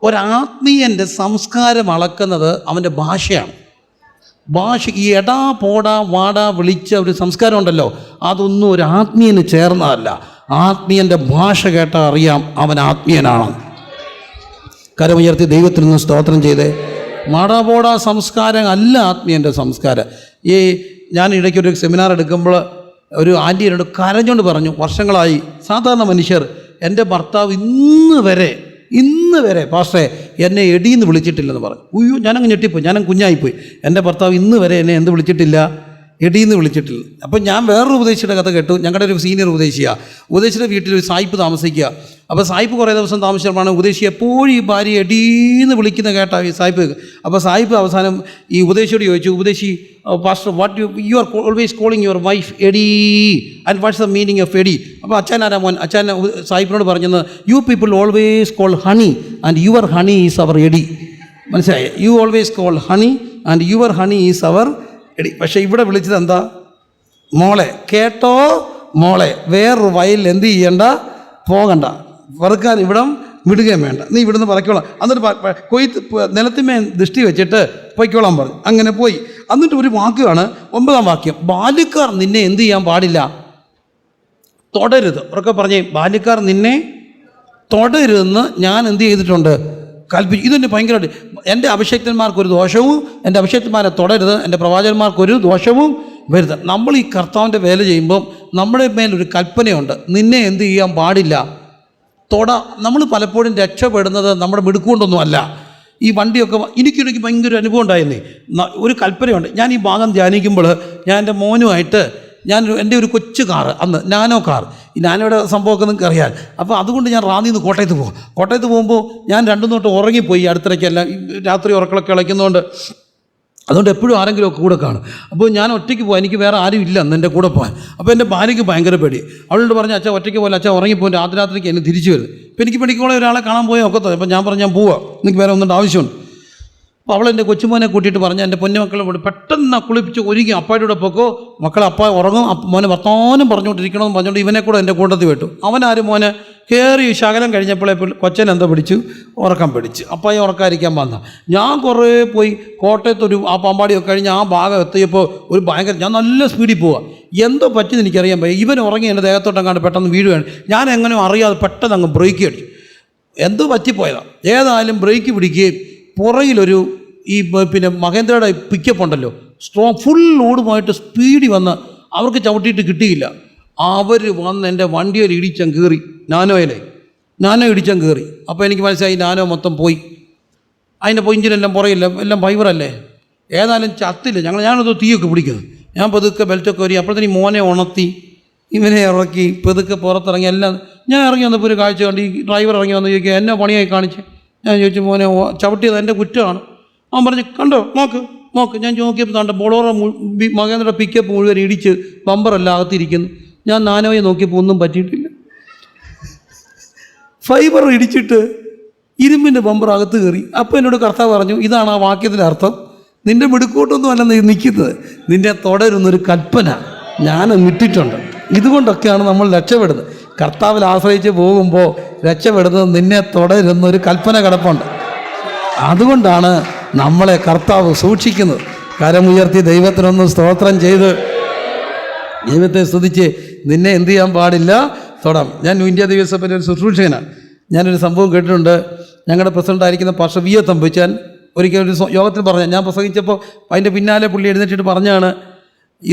ഒരാത്മീയൻ്റെ സംസ്കാരം അളക്കുന്നത് അവൻ്റെ ഭാഷയാണ്. ഈ എടാ പോടാ വാടാ വിളിച്ച ഒരു സംസ്കാരം ഉണ്ടല്ലോ, അതൊന്നും ഒരു ആത്മീയന് ചേർന്നതല്ല. ആത്മീയൻ്റെ ഭാഷ കേട്ടാൽ അറിയാം അവൻ ആത്മീയനാണ്. കരമുയർത്തി ദൈവത്തിൽ നിന്ന് സ്തോത്രം ചെയ്തേ. മാടാ പോടാ സംസ്കാരം അല്ല ആത്മീയൻ്റെ സംസ്കാരം. ഞാൻ ഇടയ്ക്കൊരു സെമിനാർ എടുക്കുമ്പോൾ ഒരു ആൻറ്റി എന്നോട് കരഞ്ഞുകൊണ്ട് പറഞ്ഞു, വർഷങ്ങളായി സാധാരണ മനുഷ്യർ, എൻ്റെ ഭർത്താവ് ഇന്ന് വരെ പാസ്റ്ററെ എന്നെ എടീന്ന് വിളിച്ചിട്ടില്ലെന്ന് പറഞ്ഞു. ഉയ്യോ, ഞാനങ്ങ് ഞെട്ടിപ്പോയി, ഞാനങ്ങ് കുഞ്ഞായിപ്പോയി. എൻ്റെ ഭർത്താവ് ഇന്ന് വരെ എന്നെ എന്ത് വിളിച്ചിട്ടില്ല? എടീന്ന് വിളിച്ചിട്ടില്ല. അപ്പം ഞാൻ വേറൊരു ഉപദേശിയുടെ കഥ കേട്ടു. ഞങ്ങളുടെ ഒരു സീനിയർ ഉപദേശിയുടെ വീട്ടിൽ ഒരു സായിപ്പ് താമസിക്കുക. അപ്പോൾ സായിപ്പ് കുറേ ദിവസം താമസിച്ചപ്പോഴാണ് ഉപദേശി എപ്പോഴും ഈ ഭാര്യ എടീന്ന് വിളിക്കുന്ന കേട്ടാ ഈ സായിപ്പ്. അപ്പോൾ സായിപ്പ് അവസാനം ഈ ഉപദേശിയോട് ചോദിച്ചു, ഉപദേശി pastor, what you are always calling your wife എഡി and what's the meaning of എഡി? അപ്പോൾ അച്ഛൻ സായിപ്പിനോട് പറഞ്ഞത്, you people always call honey and your honey is our എഡി. മനസ്സിലായി? You always call honey and your honey is our എടി. പക്ഷേ ഇവിടെ വിളിച്ചത് എന്താ? മോളെ. കേട്ടോ മോളെ, വേറൊരു വയലിൽ എന്ത് ചെയ്യണ്ട, പോകണ്ട, വറുക്കാൻ ഇവിടം വിടുകയും വേണ്ട, നീ ഇവിടുന്ന് പറയ്ക്കോളാം. എന്നിട്ട് കൊയ്ത്ത് നിലത്തിമേ ദൃഷ്ടി വെച്ചിട്ട് പൊയ്ക്കോളാൻ പറഞ്ഞു. അങ്ങനെ പോയി. എന്നിട്ട് ഒരു വാക്കാണ് 9-ാം വാക്യം, ബാല്യക്കാർ നിന്നെ എന്ത് ചെയ്യാൻ പാടില്ല? തൊടരുത്. ഉറക്കെ പറഞ്ഞേ, ബാല്യക്കാർ നിന്നെ തൊടരുതെന്ന് ഞാൻ എന്ത് ചെയ്തിട്ടുണ്ട്? കൽപ്പിച്ചു. ഇതെന്നെ ഭയങ്കരമായിട്ട്, എൻ്റെ അഭിഷേക്തന്മാർക്കൊരു ദോഷവും, എൻ്റെ അഭിഷേക്തന്മാരെ തൊടരുത്, എൻ്റെ പ്രവാചകന്മാർക്കൊരു ദോഷവും വരുത്. നമ്മൾ ഈ കർത്താവിൻ്റെ വേല ചെയ്യുമ്പം നമ്മുടെ മേലൊരു കൽപ്പനയുണ്ട്, നിന്നെ എന്ത് ചെയ്യാൻ പാടില്ല? നമ്മൾ പലപ്പോഴും രക്ഷപ്പെടുന്നത് നമ്മുടെ മിടുക്കുകൊണ്ടൊന്നും അല്ല. ഈ വണ്ടിയൊക്കെ എനിക്ക് ഭയങ്കര അനുഭവം ഉണ്ടായിരുന്നേ. ഒരു കൽപ്പനയുണ്ട്. ഞാൻ ഈ ഭാഗം ധ്യാനിക്കുമ്പോൾ ഞാൻ എൻ്റെ മോനുമായിട്ട് എൻ്റെ ഒരു കൊച്ചു കാറ്, അന്ന് നാനോ കാർ, ഈ നാനോയുടെ സംഭവമൊക്കെ നിങ്ങൾക്ക് അറിയാം. അപ്പോൾ അതുകൊണ്ട് ഞാൻ റാന്നിയിൽ നിന്ന് കോട്ടയത്ത് പോകുമ്പോൾ ഞാൻ 2 തൊട്ട് ഉറങ്ങിപ്പോയി. അടുത്തിടയ്ക്കല്ല, രാത്രി ഉറക്കളൊക്കെ ഇളയ്ക്കുന്നതുകൊണ്ട് അതുകൊണ്ട് എപ്പോഴും ആരെങ്കിലുമൊക്കെ കൂടെ കാണും. അപ്പോൾ ഞാൻ ഒറ്റയ്ക്ക് പോകാൻ, എനിക്ക് വേറെ ആരും ഇല്ല അന്ന് എൻ്റെ കൂടെ പോകാൻ. അപ്പോൾ എൻ്റെ ഭാര്യയ്ക്ക് ഭയങ്കര പേടി. അവളോട് പറഞ്ഞ്, അച്ഛൻ ഒറ്റയ്ക്ക് പോലെ, അച്ഛൻ ഉറങ്ങിപ്പോയി, രാത്രിക്ക് എന്നെ തിരിച്ചു വരുന്നത്. അപ്പോൾ എനിക്ക് പേടിക്കോളെ ഒരാളെ കാണാൻ പോയാൽ ഒക്കത്തോ. അപ്പോൾ ഞാൻ പറഞ്ഞു, ഞാൻ പോവാം, എനിക്ക് വേറെ ഒന്നുകൊണ്ട് ആവശ്യമുണ്ട്. അപ്പോൾ അവളെൻ്റെ കൊച്ചുമോനെ കൂട്ടിയിട്ട് പറഞ്ഞ്, എൻ്റെ പൊന്നുമക്കളെ കൂടി പെട്ടെന്ന് കുളിപ്പിച്ച് ഒരുങ്ങി അപ്പായുടെ കൂടെ പോക്കോ, മക്കളെ അപ്പ ഉറങ്ങും, മോനെ വർത്തമാനം പറഞ്ഞുകൊണ്ടിരിക്കണമെന്ന് പറഞ്ഞുകൊണ്ട് ഇവനെ കൂടെ എൻ്റെ കൂട്ടത്തിൽ വിട്ടു. അവനാരും മോനെ കയറി ശകലം കഴിഞ്ഞപ്പോഴേ കൊച്ചൻ എന്തോ പിടിച്ചു, ഉറക്കം പിടിച്ച്. അപ്പായി ഉറക്കാതിരിക്കാൻ വന്ന ഞാൻ കുറേ പോയി കോട്ടയത്തൊരു ആ പാമ്പാടിയൊക്കെ കഴിഞ്ഞ് ആ ഭാഗം എത്തിയപ്പോൾ ഒരു ഭയങ്കര, ഞാൻ നല്ല സ്പീഡിൽ പോവുക. എന്തോ പറ്റിയെന്ന് എനിക്കറിയാൻ പോയി. ഇവൻ ഉറങ്ങി എൻ്റെ ദേഹത്തോട്ടങ്ങാണ്ട് പെട്ടെന്ന് വീഴുകയാണ്. ഞാൻ എങ്ങനെയോ അറിയാതെ പെട്ടെന്ന് അങ്ങ് ബ്രേക്ക് അടിച്ചു. എന്തോ പറ്റിപ്പോയതാണ്. ഏതായാലും ബ്രേക്ക് പിടിക്കുകയും പുറകിലൊരു മഹേന്ദ്രയുടെ പിക്കപ്പ് ഉണ്ടല്ലോ, സ്ട്രോങ് ഫുൾ ലോഡുമായിട്ട് സ്പീഡിൽ വന്ന് അവർക്ക് ചവിട്ടിയിട്ട് കിട്ടിയില്ല. അവർ വന്ന് എൻ്റെ വണ്ടിയിൽ ഇടിച്ചം കയറി, നാനോ ഇടിച്ചം കയറി. അപ്പോൾ എനിക്ക് മനസ്സിലായി നാനോ മൊത്തം പോയി. അതിൻ്റെ പൊയിഞ്ചിനെല്ലാം പുറയില്ല, എല്ലാം ഫൈബറല്ലേ. ഏതായാലും ചത്തില്ല. ഞാനത് തീയൊക്കെ പിടിക്കുന്നത്. ഞാൻ പതുക്കെ ബെൽറ്റൊക്കെ വരി. അപ്പോഴത്തേന് മോനെ ഉണർത്തി, ഇവനെ ഇറക്കി പതുക്കെ പുറത്തിറങ്ങി. എല്ലാം ഞാൻ ഇറങ്ങി വന്നപ്പോൾ ഒരു കാഴ്ച കണ്ട് ഈ ഡ്രൈവർ ഇറങ്ങി വന്ന് ചോദിക്കുക, എന്നെ പണിയായി കാണിച്ച്. ഞാൻ ചോദിച്ചു, മോനെ ചവിട്ടിയത് എൻ്റെ കുറ്റമാണ്. അവൻ പറഞ്ഞു, കണ്ടോ നോക്ക്. ഞാൻ നോക്കിയപ്പോൾ താണ്ട ബൊളോറ മകേന്ദ്ര പിക്കപ്പ് മുഴുവൻ ഇടിച്ച് ബമ്പറെല്ലാം അകത്തിരിക്കുന്നു. ഞാൻ നാനോയെ നോക്കിയപ്പോൾ ഒന്നും പറ്റിയിട്ടില്ല. ഫൈബർ ഇടിച്ചിട്ട് ഇരുമ്പിൻ്റെ ബമ്പർ അകത്ത് കയറി. അപ്പോൾ എന്നോട് കർത്താവ് പറഞ്ഞു, ഇതാണ് ആ വാക്യത്തിൻ്റെ അർത്ഥം, നിൻ്റെ മിടുക്കോട്ടൊന്നും അല്ല നീ നിൽക്കുന്നത്, നിന്നെ തുടരുന്നൊരു കൽപ്പന ഞാൻ ഇട്ടിട്ടുണ്ട്. ഇതുകൊണ്ടൊക്കെയാണ് നമ്മൾ രക്ഷപ്പെടുന്നത്. കർത്താവിൽ ആശ്രയിച്ച് പോകുമ്പോൾ രക്ഷപ്പെടുന്നത് നിന്നെ തുടരുന്നൊരു കൽപ്പന കിടപ്പുണ്ട്. അതുകൊണ്ടാണ് നമ്മളെ കർത്താവ് സൂക്ഷിക്കുന്നത്. കരമുയർത്തി ദൈവത്തിനൊന്ന് സ്തോത്രം ചെയ്ത് ദൈവത്തെ സ്തുതിച്ച് നിന്നെ എന്ത് ചെയ്യാൻ പാടില്ല, തൊടാം. ഞാൻ ഇന്ത്യ ദിവസപ്പൻ്റെ ഒരു ശുശ്രൂഷകനാണ്. ഞാനൊരു സംഭവം കേട്ടിട്ടുണ്ട്. ഞങ്ങളുടെ പ്രസിഡൻ്റായിരിക്കുന്ന പാസ്റ്റർ വി. തമ്പിച്ചാൻ ഒരിക്കലും ഒരു യോഗത്തിൽ പറഞ്ഞ, ഞാൻ പ്രസംഗിച്ചപ്പോൾ അതിൻ്റെ പിന്നാലെ പുള്ളി എഴുന്നേറ്റിട്ട് പറഞ്ഞാണ്,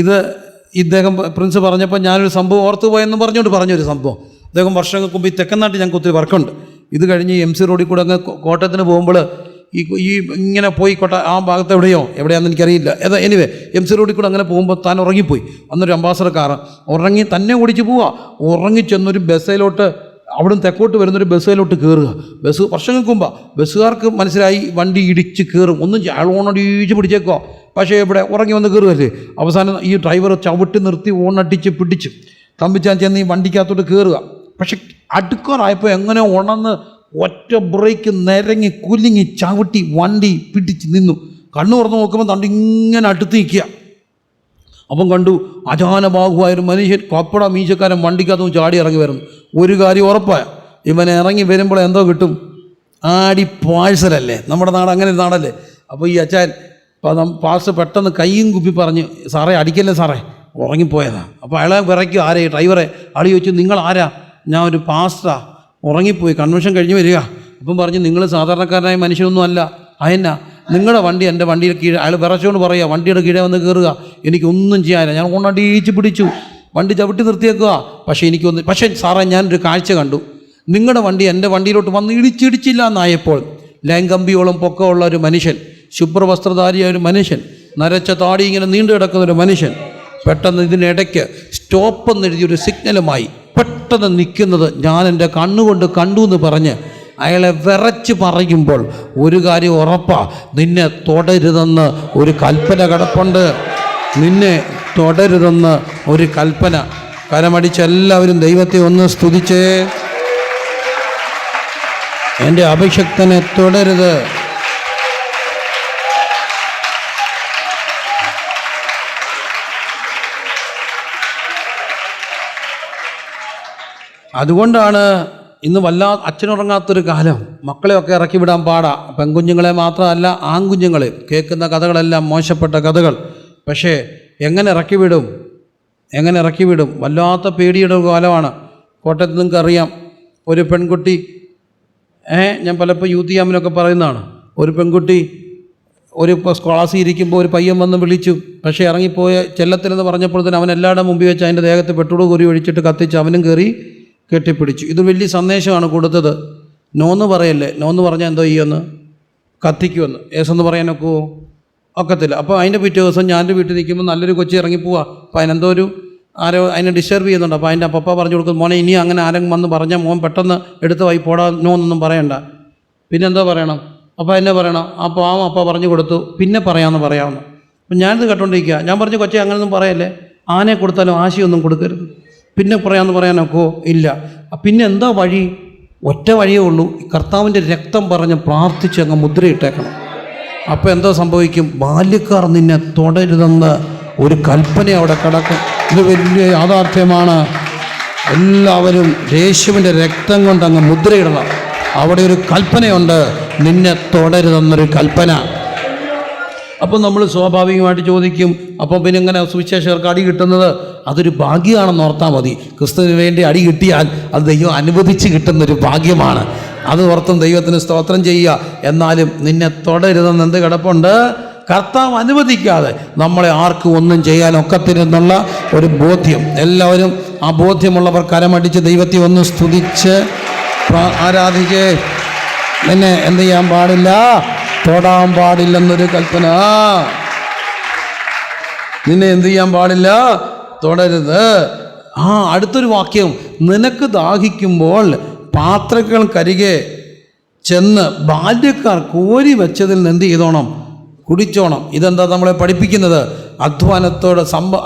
ഇദ്ദേഹം പ്രിൻസ് പറഞ്ഞപ്പോൾ ഞാനൊരു സംഭവം ഓർത്തു പോയെന്ന് പറഞ്ഞുകൊണ്ട് പറഞ്ഞൊരു സംഭവം. അദ്ദേഹം വർഷങ്ങൾക്ക് മുമ്പ് ഈ തെക്കനാട്ടിൽ ഞങ്ങൾക്ക് ഒത്തിരി വർക്കുണ്ട്. ഇത് കഴിഞ്ഞ് MC റോഡിൽ കൂടെ അങ്ങ് കോട്ടയത്തിന് പോകുമ്പോൾ ഈ ഇങ്ങനെ പോയി ആ ഭാഗത്ത് എവിടെയാണെന്ന് എനിക്കറിയില്ല. എനിവേ MC റോഡിൽ കൂടെ അങ്ങനെ പോകുമ്പോൾ താൻ ഉറങ്ങിപ്പോയി. അന്നൊരു അംബാസഡർ കാറ് ഉറങ്ങി തന്നെ ഓടിച്ച് പോവുക. ഉറങ്ങിച്ചെന്നൊരു ബസ്സിലോട്ട്, അവിടുന്ന് തെക്കോട്ട് വരുന്നൊരു ബസ്സിലോട്ട് കയറുക. വർഷങ്ങൾക്ക് മുമ്പാണ്. ബസ്സുകാർക്ക് മനസ്സിലായി വണ്ടി ഇടിച്ച് കയറും, ഒന്നും ഓണടിച്ച് പിടിച്ചേക്കോ. പക്ഷേ ഇവിടെ ഉറങ്ങി വന്ന് കയറുകയല്ലേ. അവസാനം ഈ ഡ്രൈവർ ചവിട്ടി നിർത്തി ഓണടിച്ച് പിടിച്ച് തമ്പിച്ചാൻ ചെന്ന് ഈ വണ്ടിക്കകത്തോട്ട് കയറുക. പക്ഷെ അടുക്കാറായപ്പോൾ എങ്ങനെ ഉണർന്ന് ഒറ്റ ബ്രേക്ക് നിരങ്ങി കുലുങ്ങി ചവിട്ടി വണ്ടി പിടിച്ച് നിന്നു. കണ്ണു തുറന്ന് നോക്കുമ്പോൾ തണ്ട് ഇങ്ങനെ അടുത്ത് നിൽക്കുക. അപ്പം കണ്ടു അജാനബാഹുവായൊരു മനുഷ്യൻ, കപ്പട മീശക്കാരൻ വണ്ടിക്കകത്തും ചാടി ഇറങ്ങി വരുന്നു. ഒരു കാര്യം ഉറപ്പായ, ഇവനെ ഇറങ്ങി വരുമ്പോൾ എന്തോ കിട്ടും, ആടി പാഴ്സലല്ലേ, നമ്മുടെ നാട് അങ്ങനെ ഒരു നാടല്ലേ. അപ്പോൾ ഈ അച്ഛൻ പാസ് പെട്ടെന്ന് കൈയും കുപ്പി പറഞ്ഞ്, സാറേ അടിക്കല്ലേ സാറേ, ഉറങ്ങിപ്പോയതാണ്. അപ്പോൾ അയാളെ വിറയ്ക്കും, ആരെ ഡ്രൈവറെ. ആൾ ചോദിച്ചു, നിങ്ങൾ ആരാ? ഞാൻ ഒരു പാസ്റ്ററാ, ഉറങ്ങിപ്പോയി, കൺവെൻഷൻ കഴിഞ്ഞ് വരിക. അപ്പം പറഞ്ഞു, നിങ്ങൾ സാധാരണക്കാരനായ മനുഷ്യനൊന്നും അല്ല. അതെന്നാ, നിങ്ങളുടെ വണ്ടി എൻ്റെ വണ്ടിയുടെ കീഴെ. അയാൾ വിറച്ചുകൊണ്ട് പറയുക, വണ്ടിയുടെ കീഴെ വന്ന് കയറുക, എനിക്കൊന്നും ചെയ്യാനില്ല, ഞാൻ കൊണ്ടടിയിച്ച് പിടിച്ചു, വണ്ടി ചവിട്ടി നിർത്തിയേക്കുക. പക്ഷേ സാറേ, ഞാനൊരു കാഴ്ച കണ്ടു. നിങ്ങളുടെ വണ്ടി എൻ്റെ വണ്ടിയിലോട്ട് വന്ന് ഇടിച്ചിടിച്ചില്ല എന്നായപ്പോൾ ലൈംഗമ്പിയോളം പൊക്കമുള്ള ഒരു മനുഷ്യൻ, ശുഭ്രവസ്ത്രധാരിയായ ഒരു മനുഷ്യൻ, നരച്ച താടി ഇങ്ങനെ നീണ്ടു കിടക്കുന്ന ഒരു മനുഷ്യൻ, പെട്ടെന്ന് ഇതിനിടയ്ക്ക് സ്റ്റോപ്പ് എന്നെഴുതിയൊരു സിഗ്നലുമായി പെട്ടെന്ന് നിൽക്കുന്നത് ഞാൻ എൻ്റെ കണ്ണുകൊണ്ട് കണ്ടു എന്ന് പറഞ്ഞ് അയാളെ വിറച്ച് പറയുമ്പോൾ ഒരു കാര്യം ഉറപ്പാ, നിന്നെ തൊടരുതെന്ന് ഒരു കൽപ്പന കിടപ്പുണ്ട്. നിന്നെ തൊടരുതെന്ന് ഒരു കൽപ്പന. കരമടിച്ച് എല്ലാവരും ദൈവത്തെ ഒന്ന് സ്തുതിച്ചേ. എൻ്റെ അഭിഷക്തനെ തൊടരുത്. അതുകൊണ്ടാണ് ഇന്ന് അച്ഛനുറങ്ങാത്തൊരു കാലം. മക്കളെയൊക്കെ ഇറക്കി വിടാൻ പാടാ. പെൺകുഞ്ഞുങ്ങളെ മാത്രമല്ല, ആൺകുഞ്ഞുങ്ങളെ. കേൾക്കുന്ന കഥകളെല്ലാം മോശപ്പെട്ട കഥകൾ. പക്ഷേ എങ്ങനെ ഇറക്കി വിടും? വല്ലാത്ത പേടിയുടെ കാലമാണ്. കോട്ടയത്ത് നിങ്ങൾക്കറിയാം, ഒരു പെൺകുട്ടി, ഞാൻ പലപ്പോൾ യൂത്ത് ക്യാമ്പിനൊക്കെ പറയുന്നതാണ്, ഒരു പെൺകുട്ടി ഒരു ക്ലാസ്സിൽ ഇരിക്കുമ്പോൾ ഒരു പയ്യൻ വന്ന് വിളിച്ചു. പക്ഷേ ഇറങ്ങിപ്പോയ ചെല്ലത്തിലെന്ന് പറഞ്ഞപ്പോൾ തന്നെ അവൻ എല്ലാവരുടെ മുമ്പിൽ വെച്ച് അതിൻ്റെ ദേഹത്ത് പെട്രോൾ കോരി ഒഴിച്ചിട്ട് കത്തിച്ച് അവനും കയറി കെട്ടിപ്പിടിച്ചു. ഇത് വലിയ സന്ദേശമാണ് കൊടുത്തത്. നോന്ന് പറയല്ലേ, നോന്ന് പറഞ്ഞാൽ എന്തോ ചെയ്യുമെന്ന്, കത്തിക്കുമെന്ന്. ഏസെന്ന് പറയാനൊക്കെ ഒക്കത്തില്ല. അപ്പോൾ അതിൻ്റെ പിറ്റേ ദിവസം ഞാൻ എൻ്റെ വീട്ടിൽ നിൽക്കുമ്പോൾ നല്ലൊരു കൊച്ചി ഇറങ്ങിപ്പോവാ. അപ്പോൾ അതിനെന്തോ ആരോ അതിനെ ഡിസ്റ്റർബ് ചെയ്യുന്നുണ്ട്. അപ്പോൾ അതിൻ്റെ പപ്പ പറഞ്ഞു കൊടുക്കും, മോനെ ഇനി അങ്ങനെ ആരെങ്കിലും വന്ന് പറഞ്ഞാൽ മോൻ പെട്ടെന്ന് എടുത്ത് പോയി പോടാ, നോന്നൊന്നും പറയണ്ട. പിന്നെന്തോ പറയണം? അപ്പോൾ എന്നെ പറയണം. അപ്പോൾ അപ്പ പറഞ്ഞു കൊടുത്തു, പിന്നെ പറയാമെന്ന്. അപ്പം ഞാനിത് കേട്ടോണ്ടിരിക്കുക. ഞാൻ പറഞ്ഞു, കൊച്ചെ അങ്ങനെയൊന്നും പറയല്ലേ, ആനയെ കൊടുത്താലും ആശയൊന്നും കൊടുക്കരുത്, പിന്നെ പറയാനൊക്കോ ഇല്ല. പിന്നെ എന്താ വഴി? ഒറ്റ വഴിയേ ഉള്ളൂ, കർത്താവിൻ്റെ രക്തം പറഞ്ഞ് പ്രാർത്ഥിച്ച് അങ്ങ് മുദ്രയിട്ടേക്കണം. അപ്പോൾ എന്തോ സംഭവിക്കും? ബാല്യക്കാർ നിന്നെ തൊടരുതെന്ന് ഒരു കൽപ്പന അവിടെ കിടക്കും. ഇത് വലിയ യാഥാർത്ഥ്യമാണ്. എല്ലാവരും യേശുവിൻ്റെ രക്തം കൊണ്ട് അങ്ങ് മുദ്രയിടണം. അവിടെ ഒരു കൽപ്പനയുണ്ട്, നിന്നെ തൊടരുതെന്നൊരു കൽപ്പന. അപ്പം നമ്മൾ സ്വാഭാവികമായിട്ട് ചോദിക്കും, അപ്പം പിന്നെ ഇങ്ങനെ സുവിശേഷകർക്ക് അടി കിട്ടുന്നത് അതൊരു ഭാഗ്യമാണെന്ന് ഓർത്താൽ മതി. ക്രിസ്തുവിന് വേണ്ടി അടി കിട്ടിയാൽ അത് ദൈവം അനുവദിച്ച് കിട്ടുന്നൊരു ഭാഗ്യമാണ്. അത് ഓർത്തും ദൈവത്തിന് സ്തോത്രം ചെയ്യുക. എന്നാലും നിന്നെ തൊടരുതെന്ന് എന്ത് കിടപ്പുണ്ട്? കർത്താവ് അനുവദിക്കാതെ നമ്മളെ ആർക്കും ഒന്നും ചെയ്യാനൊക്കത്തില്ലെന്നുള്ള ഒരു ബോധ്യം. എല്ലാവരും ആ ബോധ്യമുള്ളവർ കരമടിച്ച് ദൈവത്തെ ഒന്ന് സ്തുതിച്ച് ആരാധിച്ച്. നിന്നെ എന്ത് ചെയ്യാൻ പാടില്ല? തൊടാൻ പാടില്ലെന്നൊരു കൽപ്പന. നിന്നെ എന്ത് ചെയ്യാൻ പാടില്ല? തൊടരുത്. അടുത്തൊരു വാക്യം, നിനക്ക് ദാഹിക്കുമ്പോൾ പാത്രങ്ങൾക്കരികെ ചെന്ന് ബാല്യക്കാർ കോരി വെച്ചതിൽ നിന്ന് എന്ത് ചെയ്തോണം? കുടിച്ചോണം. ഇതെന്താ നമ്മളെ പഠിപ്പിക്കുന്നത്?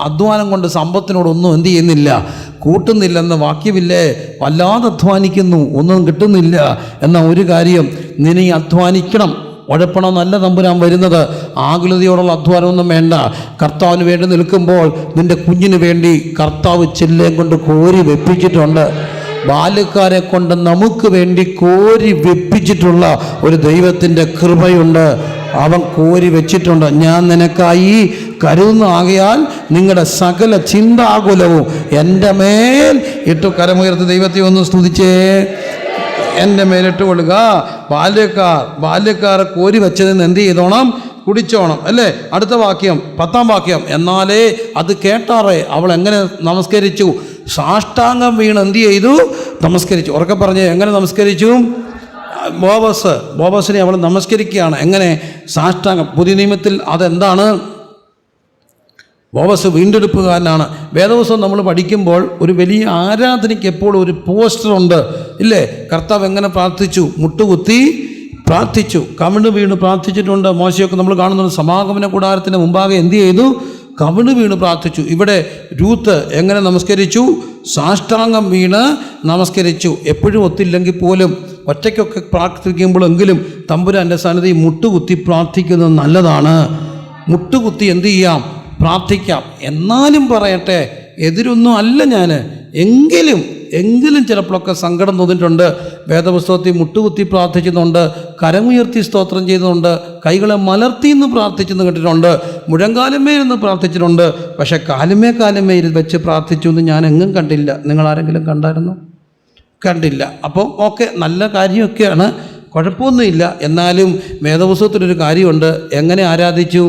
അധ്വാനം കൊണ്ട് സമ്പത്തിനോടൊന്നും എന്ത് ചെയ്യുന്നില്ല, കൂട്ടുന്നില്ലെന്ന് വാക്യമില്ലേ? വല്ലാതെ അധ്വാനിക്കുന്നു, ഒന്നും കിട്ടുന്നില്ല എന്ന ഒരു കാര്യം. നിന്നെ അധ്വാനിക്കണം. ഉഴപ്പണമെന്നല്ല തമ്പുരാൻ വരുന്നത്. ആകുലതയോടുള്ള അധ്വാനമൊന്നും വേണ്ട. കർത്താവിന് വേണ്ടി നിൽക്കുമ്പോൾ നിൻ്റെ കുഞ്ഞിന് വേണ്ടി കർത്താവ് ചില്ലയും കൊണ്ട് കോരി വെപ്പിച്ചിട്ടുണ്ട്. ബാല്യക്കാരെ കൊണ്ട് നമുക്ക് വേണ്ടി കോരി വെപ്പിച്ചിട്ടുള്ള ഒരു ദൈവത്തിൻ്റെ കൃപയുണ്ട്. അവൻ കോരി വെച്ചിട്ടുണ്ട്. ഞാൻ നിനക്കായി കരുതുന്ന ആകയാൽ നിങ്ങളുടെ സകല ചിന്താകുലവും എൻ്റെ മേൽ ഇട്ടു. കരമുയർത്തി ദൈവത്തെ ഒന്ന് സ്തുതിച്ചേ. എൻ്റെ മേലിട്ട് കൊള്ളുക. ബാല്യക്കാർ കോരി വെച്ചതിന് എന്ത് ചെയ്തോണം? കുടിച്ചോണം അല്ലേ? അടുത്ത വാക്യം, 10-ാം വാക്യം. എന്നാലേ അത് കേട്ടാറേ അവൾ എങ്ങനെ നമസ്കരിച്ചു? സാഷ്ടാംഗം വീണ് എന്ത് ചെയ്തു? നമസ്കരിച്ചു. ഉറക്കെ പറഞ്ഞ്, എങ്ങനെ നമസ്കരിച്ചു? ബോബസിനെ അവൾ നമസ്കരിക്കുകയാണ്. എങ്ങനെ? സാഷ്ടാംഗം. പുതിയ നിയമത്തിൽ അതെന്താണ്? ബോബസ് വീണ്ടെടുപ്പുകാരനാണ്. വേദപുസ്തകം നമ്മൾ പഠിക്കുമ്പോൾ ഒരു വലിയ ആരാധനയ്ക്ക് എപ്പോഴും ഒരു പോസ്റ്ററുണ്ട് ഇല്ലേ? കർത്താവ് എങ്ങനെ പ്രാർത്ഥിച്ചു? മുട്ടുകുത്തി പ്രാർത്ഥിച്ചു, കവിണ് വീണ് പ്രാർത്ഥിച്ചിട്ടുണ്ട്. മോശയൊക്കെ നമ്മൾ കാണുന്നുണ്ട്. സമാഗമന കൂടാരത്തിന് മുമ്പാകെ എന്ത് ചെയ്തു? കവിണ് വീണ് പ്രാർത്ഥിച്ചു. ഇവിടെ രൂത്ത് എങ്ങനെ നമസ്കരിച്ചു? സാഷ്ടാംഗം വീണ് നമസ്കരിച്ചു. എപ്പോഴും ഒത്തില്ലെങ്കിൽ പോലും ഒറ്റയ്ക്കൊക്കെ പ്രാർത്ഥിക്കുമ്പോഴെങ്കിലും തമ്പുരാൻ്റെ സന്നിധി മുട്ടുകുത്തി പ്രാർത്ഥിക്കുന്നത് നല്ലതാണ്. മുട്ടുകുത്തി എന്ത് ചെയ്യാം? പ്രാർത്ഥിക്കാം. എന്നാലും പറയട്ടെ, എതിരൊന്നും അല്ല ഞാൻ, എങ്കിലും എങ്കിലും ചിലപ്പോഴൊക്കെ സങ്കടം തോന്നിയിട്ടുണ്ട്. വേദപുസ്തകത്തിൽ മുട്ടുകുത്തി പ്രാർത്ഥിക്കുന്നുണ്ട്, കരമുയർത്തി സ്തോത്രം ചെയ്തുകൊണ്ട്, കൈകളെ മലർത്തി എന്ന് പ്രാർത്ഥിച്ചെന്ന് കേട്ടിട്ടുണ്ട്, മുഴങ്കാലുമേ എന്ന് പ്രാർത്ഥിച്ചിട്ടുണ്ട്. പക്ഷേ കാലുമേ വെച്ച് പ്രാർത്ഥിച്ചു എന്ന് ഞാൻ എങ്ങും കണ്ടില്ല. നിങ്ങളാരെങ്കിലും കണ്ടായിരുന്നോ? കണ്ടില്ല. അപ്പോൾ ഓക്കെ, നല്ല കാര്യമൊക്കെയാണ്, കുഴപ്പമൊന്നുമില്ല. എന്നാലും വേദപുസ്തകത്തിലൊരു കാര്യമുണ്ട്. എങ്ങനെ ആരാധിച്ചു?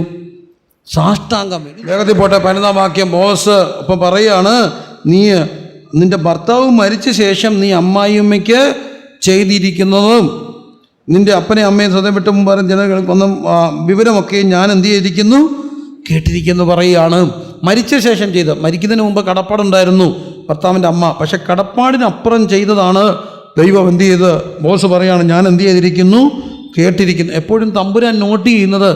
സാഷ്ടാംഗം. വേഗത്തിൽ പോട്ടെ. 15-ാം വാക്യം. ബോസ് അപ്പം പറയുകയാണ്, നീ നിൻ്റെ ഭർത്താവ് മരിച്ച ശേഷം നീ അമ്മായിയമ്മയ്ക്ക് ചെയ്തിരിക്കുന്നതും നിൻ്റെ അപ്പനെ അമ്മയെ സ്വന്തം വിട്ട് മുമ്പ് ജനങ്ങൾക്കൊന്നും വിവരമൊക്കെ ഞാൻ എന്ത് ചെയ്തിരിക്കുന്നു? കേട്ടിരിക്കുന്നു പറയുകയാണ്. മരിച്ച ശേഷം ചെയ്ത്, മരിക്കുന്നതിന് മുമ്പ് കടപ്പാടുണ്ടായിരുന്നു ഭർത്താവിൻ്റെ അമ്മ. പക്ഷെ കടപ്പാടിനപ്പുറം ചെയ്തതാണ് ദൈവം എന്ത് ചെയ്ത്. ബോസ് പറയുകയാണ്, ഞാൻ എന്ത് ചെയ്തിരിക്കുന്നു? കേട്ടിരിക്കുന്നു. എപ്പോഴും തമ്പുരാൻ നോട്ട് ചെയ്യുന്നത്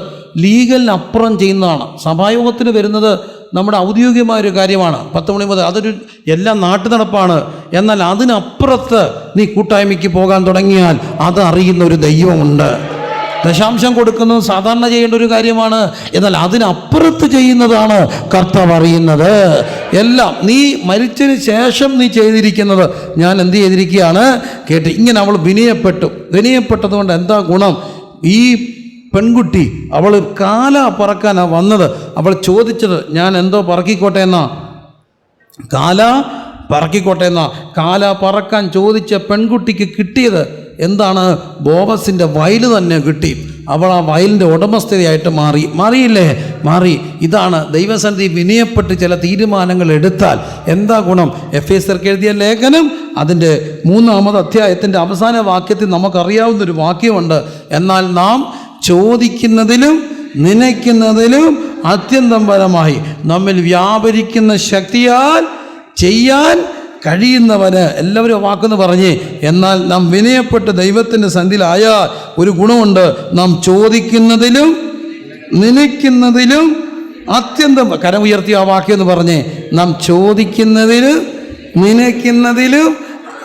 ലീഗലിനപ്പുറം ചെയ്യുന്നതാണ്. സഭായോഗത്തിന് വരുന്നത് നമ്മുടെ ഔദ്യോഗികമായൊരു കാര്യമാണ്. 10 മണി മുതൽ അതൊരു എല്ലാം നാട്ടു നടപ്പാണ്. എന്നാൽ അതിനപ്പുറത്ത് നീ കൂട്ടായ്മയ്ക്ക് പോകാൻ തുടങ്ങിയാൽ അത് അറിയുന്ന ഒരു ദൈവമുണ്ട്. ദശാംശം കൊടുക്കുന്നത് സാധാരണ ചെയ്യേണ്ട ഒരു കാര്യമാണ്. എന്നാൽ അതിനപ്പുറത്ത് ചെയ്യുന്നതാണ് കർത്താവ് അറിയുന്നത്. എല്ലാം നീ മരിച്ചതിന് ശേഷം നീ ചെയ്തിരിക്കുന്നത് ഞാൻ എന്ത് ചെയ്തിരിക്കുകയാണ്? കേട്ട്. ഇങ്ങനെ അവൾ വിനയപ്പെട്ടതുകൊണ്ട് എന്താ ഗുണം? ഈ പെൺകുട്ടി അവൾ കാല പറക്കാനാണ് വന്നത്. അവൾ ചോദിച്ചത് ഞാൻ എന്തോ പറക്കിക്കോട്ടെ എന്നാ, കാല പറക്കാൻ ചോദിച്ച പെൺകുട്ടിക്ക് കിട്ടിയത് എന്താണ്? ബോവസിൻ്റെ വയൽ തന്നെ കിട്ടി. അവൾ ആ വയലിൻ്റെ ഉടമസ്ഥതയായിട്ട് മാറി. ഇതാണ് ദൈവസന്നിധി വിനയപ്പെട്ട് ചില തീരുമാനങ്ങൾ എടുത്താൽ എന്താ ഗുണം? എഫേസ്യർക്ക് എഴുതിയ ലേഖനം അതിൻ്റെ 3-ാമത് അധ്യായത്തിൻ്റെ അവസാന വാക്യത്തിൽ നമുക്കറിയാവുന്നൊരു വാക്യമുണ്ട്. എന്നാൽ നാം ചോദിക്കുന്നതിലും നനയ്ക്കുന്നതിലും അത്യന്തം പരമായി നമ്മിൽ വ്യാപരിക്കുന്ന ശക്തിയാൽ ചെയ്യാൻ കഴിയുന്നവന്. എല്ലാവരും വാക്കെന്ന് പറഞ്ഞേ. എന്നാൽ നാം വിനയപ്പെട്ട് ദൈവത്തിൻ്റെ സന്നിധിയിലായാൽ ഒരു ഗുണമുണ്ട്. നാം ചോദിക്കുന്നതിലും നനയ്ക്കുന്നതിലും അത്യന്തം, കരം ഉയർത്തി ആ വാക്യം എന്ന് പറഞ്ഞേ. നാം ചോദിക്കുന്നതിലും നനയ്ക്കുന്നതിലും.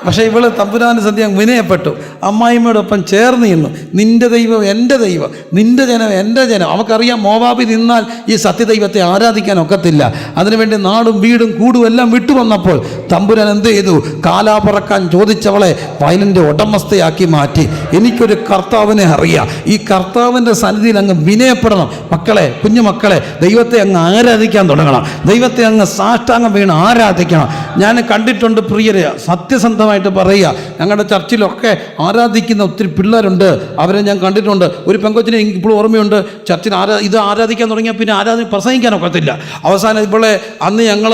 പക്ഷേ ഇവള് തമ്പുരാൻ്റെ സന്ധ്യ വിനയപ്പെട്ടു, അമ്മായിമ്മയോടൊപ്പം ചേർന്ന് നിന്നു. നിൻ്റെ ദൈവം എൻ്റെ ദൈവം, നിൻ്റെ ജനം എൻ്റെ ജനം. അവൾക്കറിയാം മോവാബി നിന്നാൽ ഈ സത്യദൈവത്തെ ആരാധിക്കാൻ ഒക്കത്തില്ല. അതിനുവേണ്ടി നാടും വീടും കൂടും എല്ലാം വിട്ടുവന്നപ്പോൾ തമ്പുരാൻ എന്ത് ചെയ്തു? കാലാ പറക്കാൻ ചോദിച്ചവളെ വയലിൻ്റെ ഉടമസ്ഥയാക്കി മാറ്റി. എനിക്കൊരു കർത്താവിനെ അറിയാം. ഈ കർത്താവിൻ്റെ സന്നിധിയിൽ അങ്ങ് വിനയപ്പെടണം. മക്കളെ, കുഞ്ഞുമക്കളെ, ദൈവത്തെ അങ്ങ് ആരാധിക്കാൻ തുടങ്ങണം. ദൈവത്തെ അങ്ങ് സാഷ്ടാംഗം വീണ് ആരാധിക്കണം. ഞാൻ കണ്ടിട്ടുണ്ട് പ്രിയരെ, സത്യസന്ധമായിട്ട് പറയുക, ഞങ്ങളുടെ ചർച്ചിലൊക്കെ ആരാധിക്കുന്ന ഒത്തിരി പിള്ളേരുണ്ട്. അവരെ ഞാൻ കണ്ടിട്ടുണ്ട്. ഒരു പെങ്കൊച്ചിനെ എനിക്ക് ഇപ്പോഴും ഓർമ്മയുണ്ട്. ചർച്ചിൽ ഇത് ആരാധിക്കാൻ തുടങ്ങിയാൽ പിന്നെ പ്രസംഗിക്കാനൊക്കത്തില്ല. അവസാനം ഇവളെ അന്ന് ഞങ്ങൾ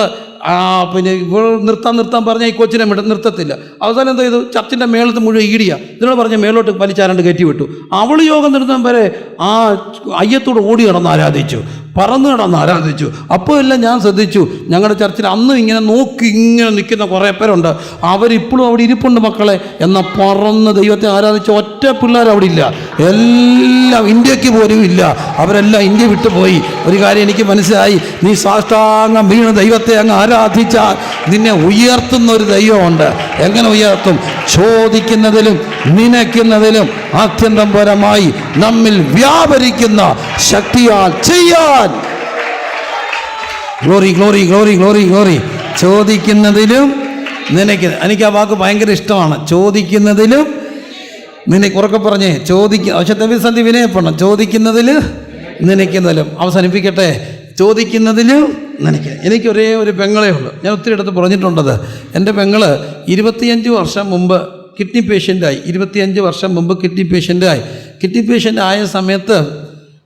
പിന്നെ ഇപ്പോൾ നിർത്താൻ പറഞ്ഞാൽ ഈ കൊച്ചിനെ നിർത്തത്തില്ല. അവസാനം എന്താ ചെയ്തു? ചർച്ചിൻ്റെ മേളത്ത് മുഴുവൻ ഈടിയാണ്. ഇതിനോട് പറഞ്ഞ മേലോട്ട് വലിച്ചാരാണ്ട് കയറ്റി വിട്ടു. അവൾ യോഗം നിർത്താൻ വരെ ആ അയ്യത്തോട് ഓടി കിടന്ന് ആരാധിച്ചു, പറന്ന് കിടന്ന് ആരാധിച്ചു. അപ്പോൾ എല്ലാം ഞാൻ ശ്രദ്ധിച്ചു. ഞങ്ങളുടെ ചർച്ചിൽ അന്ന് ഇങ്ങനെ നിൽക്കുന്ന കുറേ പേരുണ്ട്. അവരിപ്പോഴും അവിടെ ഇരിപ്പുണ്ട് മക്കളെ. എന്നാൽ പറന്ന് ദൈവത്തെ ആരാധിച്ച ഒറ്റ പിള്ളേർ അവിടെ ഇല്ല. എല്ലാം ഇന്ത്യക്ക് പോലും ഇല്ല. അവരെല്ലാം ഇന്ത്യ വിട്ടുപോയി. ഒരു കാര്യം എനിക്ക് മനസ്സിലായി, നീ സാഷ്ടാംഗം വീണ് ദൈവത്തെ അങ്ങ് ആരാധിച്ചാൽ നിന്നെ ഉയർത്തുന്ന ഒരു ദൈവമുണ്ട്. എങ്ങനെ ഉയർത്തും? ചോദിക്കുന്നതിലും നനയ്ക്കുന്നതിലും അത്യന്തം പരമായി നമ്മിൽ വ്യാപരിക്കുന്ന ശക്തിയാൽ ചെയ്യാൻ. Glory glory glory glory glory. ചോദിക്കുന്നതിലും നനയ്ക്കുന്ന, എനിക്ക് ആ വാക്ക് ഭയങ്കര ഇഷ്ടമാണ്. ചോദിക്കുന്നതിലും നിനക്ക് ഉറക്കെ പറഞ്ഞേ. പക്ഷെ ദൈവസന്നിധി വിനയപ്പെടണം. ചോദിക്കുന്നതിൽ നനയ്ക്കുന്നതിലും. അവസാനിപ്പിക്കട്ടെ. ചോദിക്കുന്നതിലും നനയ്ക്കുക. എനിക്ക് ഒരേ ഒരു പെങ്ങളേ ഉള്ളൂ. ഞാൻ ഒത്തിരി ഇടത്ത് പറഞ്ഞിട്ടുണ്ടത്. എൻ്റെ പെങ്ങള് 25 വർഷം മുമ്പ് കിഡ്നി പേഷ്യൻ്റായി. 25 വർഷം മുമ്പ് കിഡ്നി പേഷ്യൻ്റായി. കിഡ്നി പേഷ്യൻ്റ് ആയ സമയത്ത്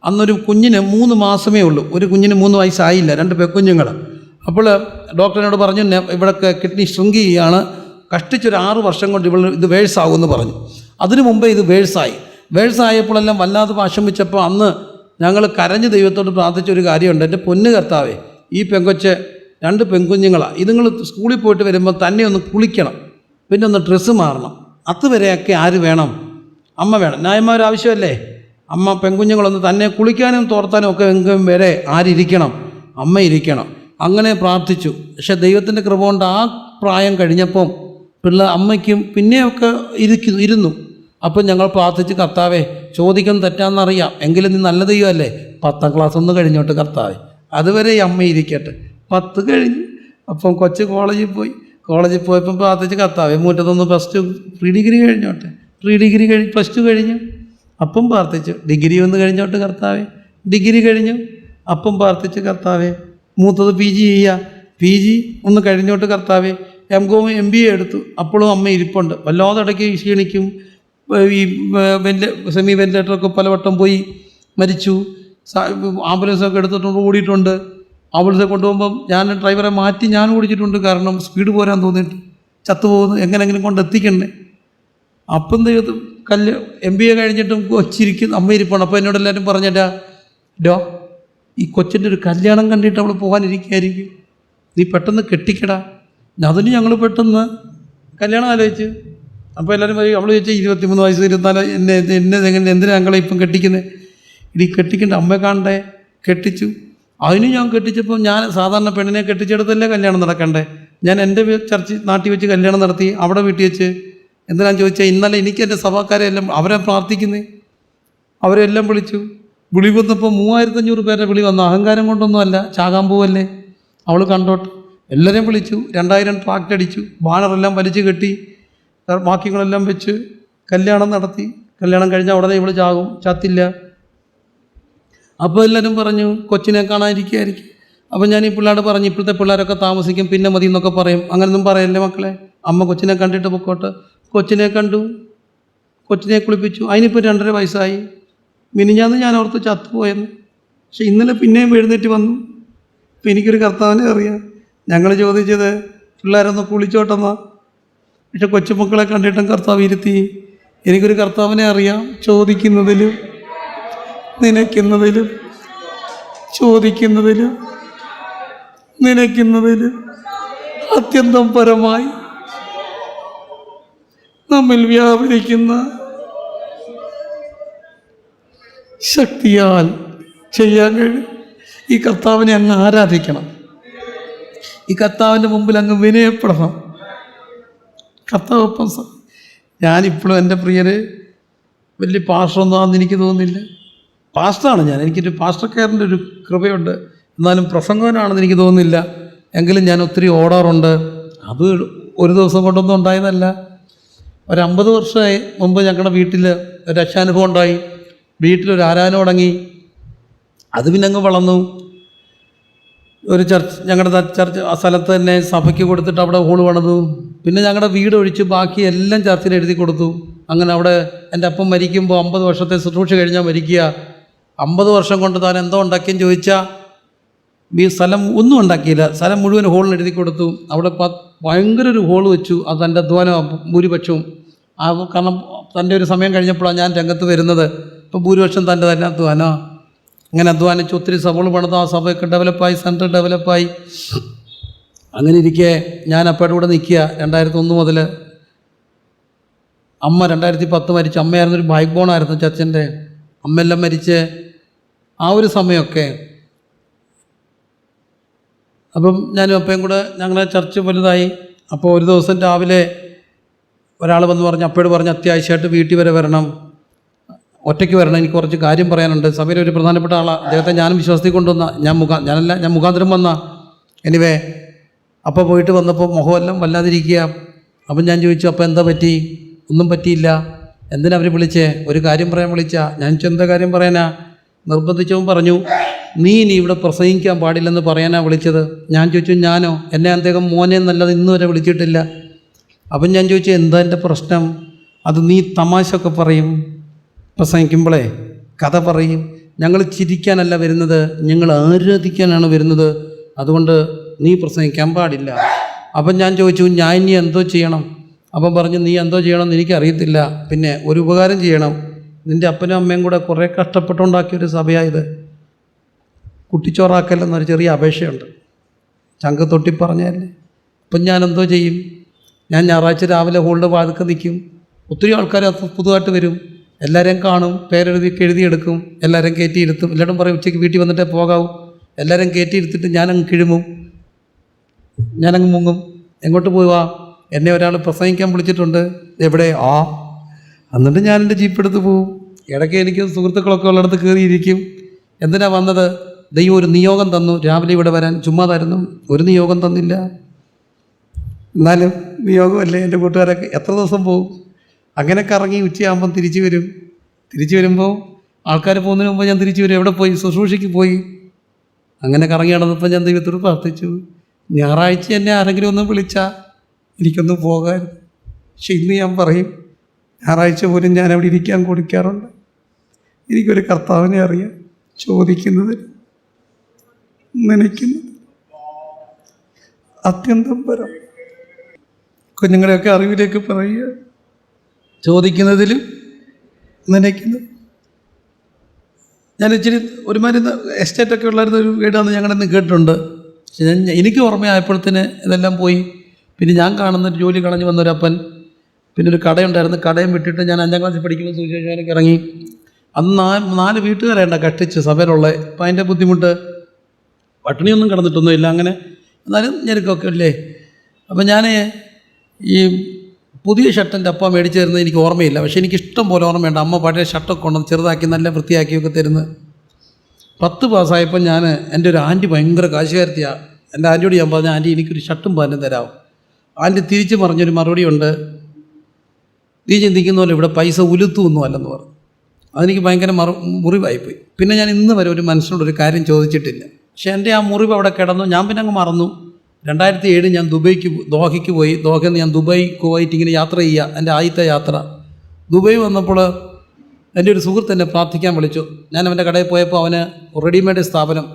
അന്നൊരു കുഞ്ഞിന് 3 മാസമേ ഉള്ളൂ. ഒരു കുഞ്ഞിന് 3 വയസ്സായില്ല, 2 പെക്കുഞ്ഞുങ്ങൾ. അപ്പോൾ ഡോക്ടറിനോട് പറഞ്ഞു, ഇവിടെ കിഡ്നി ഷ്രിങ്ക് ചെയ്യുകയാണ്, കഷ്ടിച്ചൊരു 6 വർഷം കൊണ്ട് ഇത് വേഴ്സാകുമെന്ന് പറഞ്ഞു. അതിനു മുമ്പേ ഇത് വേഴ്സായപ്പോഴെല്ലാം വല്ലാതെ വിഷമിച്ചപ്പോൾ അന്ന് ഞങ്ങൾ കരഞ്ഞ് ദൈവത്തോട് പ്രാർത്ഥിച്ചൊരു കാര്യമുണ്ട്. എൻ്റെ പൊന്നു കർത്താവേ, ഈ പെങ്കൊച്ച് 2 പെൺകുഞ്ഞുങ്ങളാണ്. ഇതുങ്ങൾ സ്കൂളിൽ പോയിട്ട് വരുമ്പോൾ തന്നെ ഒന്ന് കുളിക്കണം, പിന്നെ ഒന്ന് ഡ്രസ്സ് മാറണം. അതുവരെയൊക്കെ ആര് വേണം? അമ്മ വേണം. ന്യായമായൊരാവശ്യമല്ലേ? അമ്മ പെൺകുഞ്ഞുങ്ങളൊന്ന് തന്നെ കുളിക്കാനും തോർത്താനും ഒക്കെ എങ്കിലും വരെ ആരിയ്ക്കണം? അമ്മ ഇരിക്കണം. അങ്ങനെ പ്രാർത്ഥിച്ചു. പക്ഷെ ദൈവത്തിൻ്റെ കൃപ കൊണ്ട് ആ പ്രായം കഴിഞ്ഞപ്പം അമ്മയ്ക്കും പിന്നെയൊക്കെ ഇരുന്നു. അപ്പം ഞങ്ങൾ പ്രാർത്ഥിച്ച്, കർത്താവേ, ചോദിക്കുന്നത് തെറ്റാണെന്നറിയാം, എങ്കിലും നീ നല്ല ദൈവമല്ലേ, 10ാം ക്ലാസ് ഒന്ന് കഴിഞ്ഞോട്ട് കർത്താവേ, അതുവരെ ഈ അമ്മ ഇരിക്കട്ടെ. 10 കഴിഞ്ഞ് അപ്പം കൊച്ച് കോളേജിൽ പോയി. കോളേജിൽ പോയപ്പോൾ പ്രാർത്ഥിച്ച് കർത്താവേ മുറ്റത്തൊന്ന് പ്രീ ഡിഗ്രി കഴിഞ്ഞോട്ടെ, പ്ലസ് ടു കഴിഞ്ഞു, അപ്പം പ്രാർത്ഥിച്ചു ഡിഗ്രി ഒന്ന് കഴിഞ്ഞോട്ട് കർത്താവേ, ഡിഗ്രി കഴിഞ്ഞു, അപ്പം പ്രാർത്ഥിച്ച് കർത്താവേ മൂത്തത് PG ചെയ്യുക, PG ഒന്ന് കഴിഞ്ഞോട്ട് കർത്താവേ, MCOM MBA എടുത്തു, അപ്പോഴും അമ്മ ഇരിപ്പുണ്ട്. വല്ലാതെ ഇടയ്ക്ക് ക്ഷീണിക്കും, ഈ സെമി വെന്റിലേറ്ററൊക്കെ പലവട്ടം പോയി മരിച്ചു, ആംബുലൻസൊക്കെ എടുത്തിട്ടുണ്ട്, ഓടിയിട്ടുണ്ട്. ആംബുലൻസെ കൊണ്ടുപോകുമ്പം ഞാൻ ഡ്രൈവറെ മാറ്റി ഞാൻ ഓടിച്ചിട്ടുണ്ട്, കാരണം സ്പീഡ് പോരാൻ തോന്നിയിട്ട് ചത്തുപോകുന്നു, എങ്ങനെയെങ്കിലും കൊണ്ട് എത്തിക്കണ്ടേ. അപ്പം ദൈവത്തിൽ MBA കഴിഞ്ഞിട്ടും കൊച്ചിരിക്കും അമ്മ ഇരിപ്പുണ്ട്. അപ്പോൾ എന്നോട് എല്ലാവരും പറഞ്ഞിട്ടാ ഈ കൊച്ചിൻ്റെ ഒരു കല്യാണം കണ്ടിട്ട് അവൾ പോകാനിരിക്കുകയായിരിക്കും, നീ പെട്ടെന്ന് കെട്ടിക്കടാ. അതിന് ഞങ്ങൾ പെട്ടെന്ന് കല്യാണം ആലോചിച്ച്. അപ്പോൾ എല്ലാവരും പറയും, അവൾ ചോദിച്ചാൽ 23 വയസ്സ് 24 എന്നെ എന്തിനാ ഞങ്ങളെ ഇപ്പം കെട്ടിക്കുന്നത്, ഇടി കെട്ടിക്കണ്ട, അമ്മയെ കാണണ്ടേ, കെട്ടിച്ചു. അതിന് ഞാൻ കെട്ടിച്ചപ്പോൾ ഞാൻ സാധാരണ പെണ്ണിനെ കെട്ടിച്ചെടുത്തല്ലേ കല്യാണം നടക്കണ്ടേ. ഞാൻ എൻ്റെ നാട്ടിൽ വെച്ച് കല്യാണം നടത്തി, അവിടെ വീട്ടിൽ വെച്ച്. എന്തിനാന്ന് ചോദിച്ചാൽ ഇന്നലെ എനിക്ക് എൻ്റെ സഭാക്കാരെ എല്ലാം അവരെ പ്രാർത്ഥിക്കുന്നേ, അവരെല്ലാം വിളിച്ചു. വിളി വന്നപ്പോൾ 3500 പേരുടെ വിളി വന്നു. അഹങ്കാരം കൊണ്ടൊന്നുമല്ല, ചാകാൻ പോവല്ലേ, അവൾ കണ്ടോട്ട്. എല്ലാവരെയും വിളിച്ചു, 2000 ട്രാക്റ്റ് അടിച്ചു, ബാനറെല്ലാം വലിച്ചു കെട്ടി, വാക്യങ്ങളെല്ലാം വെച്ച് കല്യാണം നടത്തി. കല്യാണം കഴിഞ്ഞാൽ ഉടനെ ഇവൾ ചാകും, ചത്തില്ല. അപ്പോൾ എല്ലാവരും പറഞ്ഞു കൊച്ചിനെ കാണാതിരിക്കുകയായിരിക്കും. അപ്പോൾ ഞാൻ ഈ പിള്ളേരോട് പറഞ്ഞു, ഇപ്പോഴത്തെ പിള്ളേരൊക്കെ താമസിക്കും, പിന്നെ മതി എന്നൊക്കെ പറയും. അങ്ങനെയൊന്നും പറയല്ലേ മക്കളെ, അമ്മ കൊച്ചിനെ കണ്ടിട്ട് പൊക്കോട്ടെ. കൊച്ചിനെ കണ്ടു, കൊച്ചിനെ കുളിപ്പിച്ചു. അതിനിപ്പോൾ 2.5 വയസ്സായി. മിനിഞ്ഞാന്ന് ഞാൻ ഓർത്ത് ചത്തുപോയെന്ന്. പക്ഷെ ഇന്നലെ പിന്നെയും എഴുന്നേറ്റ് വന്നു. ഇപ്പം എനിക്കൊരു കർത്താവിനെ അറിയാം. ഞങ്ങൾ ചോദിച്ചത് പിള്ളേരൊന്ന് കുളിച്ചോട്ടെന്നാ. പക്ഷെ കൊച്ചുമക്കളെ കണ്ടിട്ടും കർത്താവ് ഇരുത്തി. എനിക്കൊരു കർത്താവിനെ അറിയാം, ചോദിക്കുന്നതിലും നനയ്ക്കുന്നതിലും ചോദിക്കുന്നതിലും നനയ്ക്കുന്നതിലും അത്യന്തം പരമായി നമ്മിൽ വ്യാപരിക്കുന്ന ശക്തിയാൽ ചെയ്യാൻ കഴിയും. ഈ കർത്താവിനെ അങ്ങ് ആരാധിക്കണം, ഈ കർത്താവിൻ്റെ മുമ്പിൽ അങ്ങ് വിനയപ്പെടണം. കർത്താവൊപ്പം ഞാനിപ്പോഴും എൻ്റെ പ്രിയര് വലിയ പാസ്റ്ററൊന്നും ആണെന്ന് എനിക്ക് തോന്നുന്നില്ല. പാസ്റ്ററാണ് ഞാൻ, എനിക്കൊരു പാസ്റ്റർക്കാരൻ്റെ ഒരു കൃപയുണ്ട്, എന്നാലും പ്രസംഗകനാണെന്ന് എനിക്ക് തോന്നുന്നില്ല. എങ്കിലും ഞാൻ ഒത്തിരി ഓടാറുണ്ട്. അത് ഒരു ദിവസം കൊണ്ടൊന്നും ഉണ്ടായതല്ല. ഒരു 50 വർഷമായി മുമ്പ് ഞങ്ങളുടെ വീട്ടിൽ ഒരു രക്ഷാനുഭവം ഉണ്ടായി. വീട്ടിലൊരു ആരാധന തുടങ്ങി, അത് പിന്നെ അങ്ങ് വളർന്നു. ഒരു ചർച്ച്, ഞങ്ങളുടെ ചർച്ച് ആ സ്ഥലത്ത് തന്നെ സഭയ്ക്ക് കൊടുത്തിട്ട് അവിടെ ഹോള് പണിതു. പിന്നെ ഞങ്ങളുടെ വീട് ഒഴിച്ച് ബാക്കി എല്ലാം ചർച്ചിൽ എഴുതി കൊടുത്തു. അങ്ങനെ അവിടെ എൻ്റെ അപ്പം മരിക്കുമ്പോൾ 50 വർഷത്തെ ശുശ്രൂഷ കഴിഞ്ഞാൽ മരിക്കുക. 50 വർഷം കൊണ്ട് താൻ എന്തോ ഉണ്ടാക്കിയെന്ന് ചോദിച്ചാൽ ഈ സ്ഥലം ഒന്നും ഉണ്ടാക്കിയില്ല, സ്ഥലം മുഴുവൻ ഹോളിന് എഴുതി കൊടുത്തു. അവിടെ ഭയങ്കര ഒരു ഹോള് വെച്ചു. അത് തൻ്റെ അധ്വാനം ഭൂരിപക്ഷവും. കാരണം തൻ്റെ ഒരു സമയം കഴിഞ്ഞപ്പോഴാണ് ഞാൻ രംഗത്ത് വരുന്നത്. ഇപ്പോൾ ഭൂരിപക്ഷം തൻ്റെ തന്നെ അധ്വാനം. അങ്ങനെ അധ്വാനിച്ച് ഒത്തിരി സഭകൾ പണിത് ആ സഭയൊക്കെ ഡെവലപ്പായി, സെൻറ്റർ ഡെവലപ്പായി. അങ്ങനെ ഇരിക്കെ ഞാൻ അപ്പയുടെ കൂടെ നിൽക്കുക. 2001 മുതൽ. അമ്മ 2010 മരിച്ചു. അമ്മയായിരുന്നൊരു ബൈക്ക് ബോണായിരുന്നു ചർച്ചിൻ്റെ. അമ്മയെല്ലാം മരിച്ച് ആ ഒരു സമയമൊക്കെ. അപ്പം ഞാനും അപ്പയും കൂടെ ഞങ്ങളെ ചർച്ച് വലുതായി. അപ്പോൾ ഒരു ദിവസം രാവിലെ ഒരാൾ വന്ന് പറഞ്ഞു, അപ്പയോട് പറഞ്ഞു അത്യാവശ്യമായിട്ട് വീട്ടിൽ വരെ വരണം, ഒറ്റയ്ക്ക് വരണം, എനിക്ക് കുറച്ച് കാര്യം പറയാനുണ്ട്. സഭയിലെ ഒരു പ്രധാനപ്പെട്ട ആളാണ്. അദ്ദേഹത്തെ ഞാനും വിശ്വാസത്തിൽ കൊണ്ടുവന്ന ഞാൻ മുഖാന്തരം വന്ന. എനിവേ അപ്പോൾ പോയിട്ട് വന്നപ്പോൾ മുഖമെല്ലാം വല്ലാതിരിക്കുക. അപ്പം ഞാൻ ചോദിച്ചു, അപ്പോൾ എന്താ പറ്റി? ഒന്നും പറ്റിയില്ല. എന്തിനാ അവർ വിളിച്ചേ? ഒരു കാര്യം പറയാൻ വിളിച്ചാ. ഞാൻ എന്താ കാര്യം പറയാനാ? നിർബന്ധിച്ചവൻ പറഞ്ഞു, നീ ഇനി ഇവിടെ പ്രസംഗിക്കാൻ പാടില്ലെന്ന് പറയാനാ വിളിച്ചത്. ഞാൻ ചോദിച്ചു, ഞാനോ? എന്നെ അദ്ദേഹം മോനെ എന്നല്ലാതെ ഇന്ന് വരെ വിളിച്ചിട്ടില്ല. അപ്പം ഞാൻ ചോദിച്ചു, എന്താ എൻ്റെ പ്രശ്നം? അത് നീ തമാശയൊക്കെ പറയും, പ്രസംഗിക്കുമ്പോഴേ കഥ പറയും. ഞങ്ങൾ ചിരിക്കാനല്ല വരുന്നത്, ഞങ്ങൾ ആരാധിക്കാനാണ് വരുന്നത്. അതുകൊണ്ട് നീ പ്രസംഗിക്കാൻ പാടില്ല. അപ്പം ഞാൻ ചോദിച്ചു, ഞാൻ ഇനി എന്തോ ചെയ്യണം? അപ്പം പറഞ്ഞു, നീ എന്തോ ചെയ്യണമെന്ന് എനിക്കറിയത്തില്ല, പിന്നെ ഒരു ഉപകാരം ചെയ്യണം. നിൻ്റെ അപ്പനും അമ്മയും കൂടെ കുറേ കഷ്ടപ്പെട്ടുണ്ടാക്കിയൊരു സഭയായത്, കുട്ടിച്ചോറാക്കല്ലെന്നൊരു ചെറിയ അപേക്ഷയുണ്ട്. ചങ്ക തൊട്ടി പറഞ്ഞല്ലേ. അപ്പം ഞാൻ എന്തോ ചെയ്യും? ഞാൻ ഞായറാഴ്ച രാവിലെ ഹോളിൻ്റെ വാതിൽക്ക് നിൽക്കും. ഒത്തിരി ആൾക്കാർ പുതുതായിട്ട് വരും. എല്ലാവരെയും കാണും, എഴുതിയെടുക്കും, എല്ലാവരും കയറ്റിയിരുത്തും. എല്ലാവരും പറയും ഉച്ചയ്ക്ക് വീട്ടിൽ വന്നിട്ടേ പോകാവൂ. എല്ലാവരും കയറ്റിയിരുത്തിട്ട് ഞാനങ്ങ് കിഴുമും, ഞാനങ്ങ് മുങ്ങും. എങ്ങോട്ട് പോവാ? എന്നെ ഒരാൾ പ്രസംഗിക്കാൻ വിളിച്ചിട്ടുണ്ട്. എവിടെ? എന്നിട്ട് ഞാൻ എൻ്റെ ജീപ്പ് എടുത്ത് പോവും. ഇടയ്ക്ക് എനിക്ക് സുഹൃത്തുക്കളൊക്കെ ഉള്ളിടത്ത് കയറിയിരിക്കും. എന്തിനാ വന്നത്? ദൈവം ഒരു നിയോഗം തന്നു രാവിലെ ഇവിടെ വരാൻ. ചുമ്മാതായിരുന്നു, ഒരു നിയോഗം തന്നില്ല. എന്നാലും നിയോഗമല്ലേ. എൻ്റെ കൂട്ടുകാരൊക്കെ എത്ര ദിവസം പോകും, അങ്ങനെ കറങ്ങി ഉച്ചയാകുമ്പം തിരിച്ചു വരും. തിരിച്ചു വരുമ്പോൾ ആൾക്കാർ പോകുന്നതിന് മുമ്പ് ഞാൻ തിരിച്ചു വരും. എവിടെ പോയി? ശുശ്രൂഷയ്ക്ക് പോയി. അങ്ങനെ കറങ്ങി നടന്നപ്പോൾ ഞാൻ ദൈവത്തോട് പ്രാർത്ഥിച്ചു, ഞായറാഴ്ച എന്നെ ആരെങ്കിലും ഒന്ന് വിളിച്ചാൽ എനിക്കൊന്ന് പോകാമായിരുന്നു. പക്ഷെ ഇന്ന് ഞാൻ പറയും, ഞായറാഴ്ച പോലും ഞാൻ അവിടെ ഇരിക്കാൻ കൊടുക്കാറുണ്ട്. എനിക്കൊരു കർത്താവിനെ അറിയാം, ചോദിക്കുന്നത് നനയ്ക്കുന്നത് അത്യന്തം പരം. കുഞ്ഞുങ്ങളെയൊക്കെ അറിവിലേക്ക് പറയുക, ചോദിക്കുന്നതിലും നനയ്ക്കുന്നത്. ഞാൻ ഇച്ചിരി ഒരുമാതിരി എസ്റ്റേറ്റൊക്കെ ഉള്ളായിരുന്ന ഒരു വീടാണെന്ന് ഞങ്ങളിന്ന് കേട്ടിട്ടുണ്ട്. പക്ഷെ എനിക്ക് ഓർമ്മയായപ്പോഴത്തേന് ഇതെല്ലാം പോയി. പിന്നെ ഞാൻ കാണുന്ന ജോലി കളഞ്ഞ് വന്നൊരപ്പൻ, പിന്നെ ഒരു കടയുണ്ടായിരുന്നു, കടയും വിട്ടിട്ട് ഞാൻ 5ാം ക്ലാസ്സിൽ പഠിക്കുമ്പോൾ സുവിശേഷത്തിലേക്ക് ഇറങ്ങി. അന്ന് 4 വീട്ടുകാരുണ്ട കഷ്ടിച്ച് സഭയിലുള്ള. അപ്പം അതിൻ്റെ ബുദ്ധിമുട്ട്, പട്ടിണിയൊന്നും കിടന്നിട്ടൊന്നുമില്ല, അങ്ങനെ എന്നാലും ഞെരുക്കമൊക്കെ അല്ലേ. അപ്പം ഞാൻ ഈ പുതിയ ഷർട്ടിൻ്റെ അപ്പ മേടിച്ച് തരുന്നത് എനിക്ക് ഓർമ്മയില്ല. പക്ഷേ എനിക്കിഷ്ടം പോലെ ഓർമ്മയുണ്ട്. അമ്മ പഴയ ഷർട്ടൊക്കെ കൊണ്ടുവന്ന് ചെറുതാക്കി നല്ല വൃത്തിയാക്കിയൊക്കെ തരുന്നത്. 10 പാസ്സായപ്പോൾ ഞാൻ, എൻ്റെ ഒരു ആൻറ്റി ഭയങ്കര കാശുകാരത്തിയാണ്. എൻ്റെ ആൻറ്റിയോട് ഞാൻ പറഞ്ഞു, ആൻറ്റി എനിക്കൊരു ഷർട്ടും പാൻറ്റും തരാം. ആൻറ്റി തിരിച്ച് പറഞ്ഞൊരു മറുപടിയുണ്ട്, നീ ചിന്തിക്കുന്ന പോലെ ഇവിടെ പൈസ ഉലുത്തൊന്നും അല്ലെന്ന് പറഞ്ഞു. അതെനിക്ക് ഭയങ്കര മുറിവായിപ്പോയി. പിന്നെ ഞാൻ ഇന്ന് വരെ ഒരു മനുഷ്യനോടൊരു കാര്യം ചോദിച്ചിട്ടില്ല. പക്ഷേ എൻ്റെ ആ മുറിവ് അവിടെ കിടന്നു. ഞാൻ പിന്നെ അങ്ങ് മറന്നു. 2007 ഞാൻ ദോഹയ്ക്ക് പോയി. ദോഹയിൽ നിന്ന് ഞാൻ ദുബായ്, കുവൈറ്റ് ഇങ്ങനെ യാത്ര ചെയ്യുക, എൻ്റെ ആദ്യത്തെ യാത്ര. ദുബായ് വന്നപ്പോൾ എൻ്റെ ഒരു സുഹൃത്ത് എന്നെ പ്രാർത്ഥിക്കാൻ വിളിച്ചു. ഞാൻ അവൻ്റെ കടയിൽ പോയപ്പോൾ അവന് റെഡിമെയ്ഡ് സ്ഥാപനം,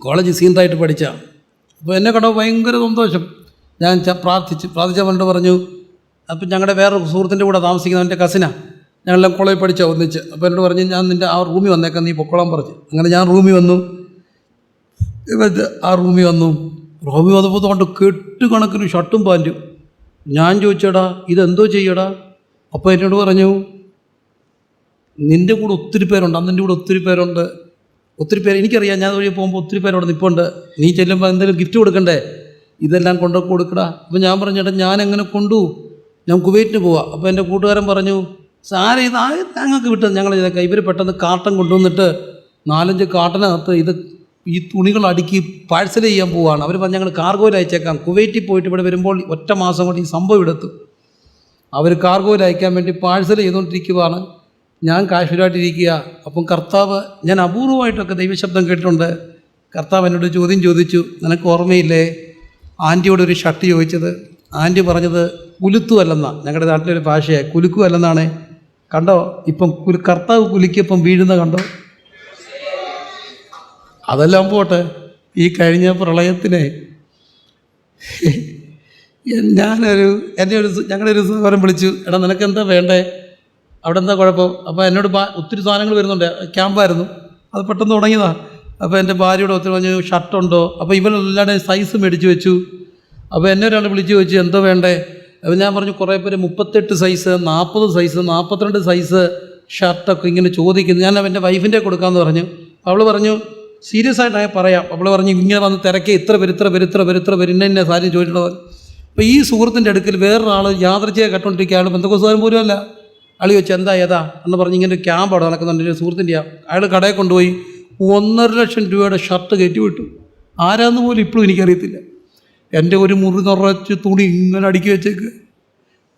കോളേജ് സീനിയറായിട്ട് പഠിച്ച. അപ്പോൾ എന്നെ കണ്ടപ്പോൾ ഭയങ്കര സന്തോഷം. ഞാൻ പ്രാർത്ഥിച്ചവനോട് പറഞ്ഞു, അപ്പം ഞങ്ങളുടെ വേറൊരു സുഹൃത്തിൻ്റെ കൂടെ താമസിക്കുന്ന എൻ്റെ കസിനാണ്, ഞങ്ങളെല്ലാം കോളേജിൽ പഠിച്ച ഒന്നിച്ച്. അപ്പോൾ എന്നോട് പറഞ്ഞു, ഞാൻ നിൻ്റെ ആ റൂമിൽ വന്നേക്കാം, നീ പൊക്കോളാൻ പറഞ്ഞു. അങ്ങനെ ഞാൻ റൂമിൽ വന്നു. റൂമിൽ വന്നപ്പോൾ കൊണ്ട് കെട്ടുകണക്കിന് ഷർട്ടും പാൻറ്റും. ഞാൻ ചോദിച്ചടാ ഇതെന്തോ ചെയ്യടാ? അപ്പോൾ എന്നോട് പറഞ്ഞു, നിൻ്റെ കൂടെ ഒത്തിരി പേരുണ്ട്, അന്നെൻ്റെ കൂടെ ഒത്തിരി പേരുണ്ട്, ഒത്തിരി പേര് എനിക്കറിയാം. ഞാൻ വഴി പോകുമ്പോൾ ഒത്തിരി പേരോട് നിൽപ്പുണ്ട്, നീ ചെല്ലുമ്പോൾ എന്തെങ്കിലും ഗിഫ്റ്റ് കൊടുക്കണ്ടേ, ഇതെല്ലാം കൊണ്ടൊക്കെ കൊടുക്കടാ. അപ്പോൾ ഞാൻ പറഞ്ഞു, ചേട്ടാ ഞാൻ എങ്ങനെ ഞാൻ കുവൈറ്റിന് പോവാം. അപ്പോൾ എൻ്റെ കൂട്ടുകാരൻ പറഞ്ഞു, സാരേ ഇത് ഞങ്ങൾക്ക് വിട്ടത് ഞങ്ങൾ ചെയ്തേക്കാം. ഇവർ പെട്ടെന്ന് കാർട്ടൺ കൊണ്ടുവന്നിട്ട് 4-5 കാർട്ടനകത്ത് ഈ തുണികൾ അടുക്കി പാഴ്സൽ ചെയ്യാൻ പോവുകയാണ്. അവർ പറഞ്ഞ് ഞങ്ങൾ കാർഗോയിൽ അയച്ചേക്കാം. കുവൈറ്റിൽ പോയിട്ട് ഇവിടെ വരുമ്പോൾ ഒറ്റ മാസം കൊണ്ട് ഈ സംഭവം എടുത്തു. അവർ കാർഗോയിൽ അയക്കാൻ വേണ്ടി പാഴ്സൽ ചെയ്തുകൊണ്ടിരിക്കുകയാണ്. ഞാൻ കാശ്മീരായിട്ടിരിക്കുക. അപ്പം കർത്താവ്, ഞാൻ അപൂർവമായിട്ടൊക്കെ ദൈവശബ്ദം കേട്ടിട്ടുണ്ട്. കർത്താവ് എന്നോട് ചോദ്യം ചോദിച്ചു, നിനക്ക് ഓർമ്മയില്ലേ ആൻറ്റിയോട് ഒരു ഷർട്ട് ചോദിച്ചത്? ആൻറ്റി പറഞ്ഞത് കുലുത്തു അല്ലെന്നാണ്. ഞങ്ങളുടെ നാട്ടിലൊരു ഭാഷയായി കുലുക്കു അല്ലെന്നാണ്. കണ്ടോ ഇപ്പം കർത്താവ് കുലുക്കിയപ്പം വീഴുന്ന കണ്ടോ? അതെല്ലാം പോട്ടെ, ഈ കഴിഞ്ഞ പ്രളയത്തിനെ ഞങ്ങളുടെ ഒരു സഹോദരൻ വിളിച്ചു, എടാ നിനക്കെന്താ വേണ്ടേ, അവിടെ എന്താ കുഴപ്പം? അപ്പോൾ എന്നോട് ഒത്തിരി സാധനങ്ങൾ വരുന്നുണ്ട്, ക്യാമ്പായിരുന്നു, അത് പെട്ടെന്ന് തുടങ്ങിയതാണ്. അപ്പോൾ എൻ്റെ ഭാര്യയോട് ഒത്തിരി പറഞ്ഞു ഷർട്ടുണ്ടോ? അപ്പോൾ ഇവരെല്ലാവരുടെയും സൈസ് മേടിച്ച് വെച്ചു. അപ്പോൾ എന്നെ ഒരാൾ വിളിച്ച് ചോദിച്ചു എന്തോ വേണ്ടേ? അപ്പോൾ ഞാൻ പറഞ്ഞു കുറേ പേര് 38 സൈസ്, 40 സൈസ്, 42 സൈസ് ഷർട്ടൊക്കെ ഇങ്ങനെ ചോദിക്കുന്നു. ഞാൻ അവൻ്റെ വൈഫിൻ്റെ കൊടുക്കാമെന്ന് പറഞ്ഞു. അവൾ പറഞ്ഞു സീരിയസ് ആയിട്ടാണ് പറയാം. അവൾ പറഞ്ഞു ഇങ്ങനെ വന്ന് തിരക്കി ഇത്ര പേര് ഇന്ന സാരി ചോദിച്ചിട്ടുള്ളത്. അപ്പോൾ ഈ സുഹൃത്തിൻ്റെ അടുക്കൽ വേറൊരാൾ യാദൃച്ഛിക കണ്ടുകൊണ്ടിരിക്കുകയാണ്, ബന്ധുക്കോസാരം പോലും അല്ല. അയാൾ ചോദിച്ചു എന്താ ഏതാ എന്ന് പറഞ്ഞ് ഇങ്ങനെ ഒരു ക്യാമ്പ് അവിടെ നടക്കുന്നുണ്ട്, ഒരു സുഹൃത്തിൻ്റെയാണ്. അയാൾ കടയിൽ കൊണ്ടുപോയി 1.5 ലക്ഷം രൂപയുടെ ഷർട്ട് കയറ്റി വിട്ടു. ആരാന്ന് പോലും ഇപ്പോഴും എനിക്കറിയത്തില്ല. എൻ്റെ ഒരു മുറി നിറച്ച് തുണി ഇങ്ങനെ അടുക്കി വെച്ചേക്ക്.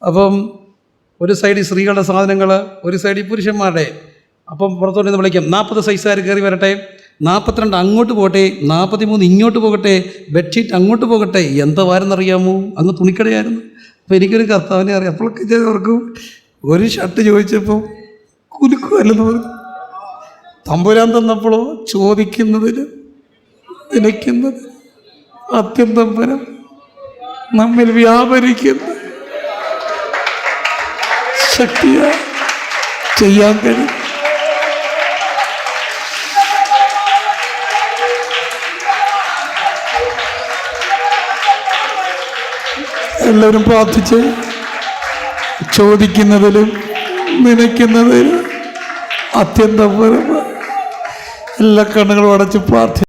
അപ്പം ഒരു സൈഡിൽ സ്ത്രീകളുടെ സാധനങ്ങൾ, ഒരു സൈഡിൽ പുരുഷന്മാരുടെ. അപ്പം പുറത്തോട്ട് നിന്ന് വിളിക്കാം 40 സൈസുകാർ കയറി വരട്ടെ, 42 അങ്ങോട്ട് പോകട്ടെ, 43 ഇങ്ങോട്ട് പോകട്ടെ, ബെഡ്ഷീറ്റ് അങ്ങോട്ട് പോകട്ടെ. എന്താ വാരെന്നറിയാമോ? അങ്ങ് തുണിക്കടയായിരുന്നു. അപ്പോൾ എനിക്കൊരു കർത്താവിനെ അറിയാം. അപ്പോഴൊക്കെ ഓർക്കും, ഒരു ഷർട്ട് ചോദിച്ചപ്പോൾ കുലുക്കുമല്ലെന്ന് പറഞ്ഞു. തമ്പുരാൻ തന്നപ്പോഴോ ചോദിക്കുന്നതിന് നിനയ്ക്കുന്നത് അത്യന്തം പരം നമ്മിൽ വ്യാപരിക്കുന്ന ശക്തിയാ ചെയ്യാൻ കഴിയും. എല്ലാവരും പ്രാർത്ഥിച്ച് ചോദിക്കുന്നതിലും നനയ്ക്കുന്നതിലും അത്യന്തം പരം എല്ലാ കണ്ണുകളും അടച്ച് പ്രാർത്ഥിച്ചു.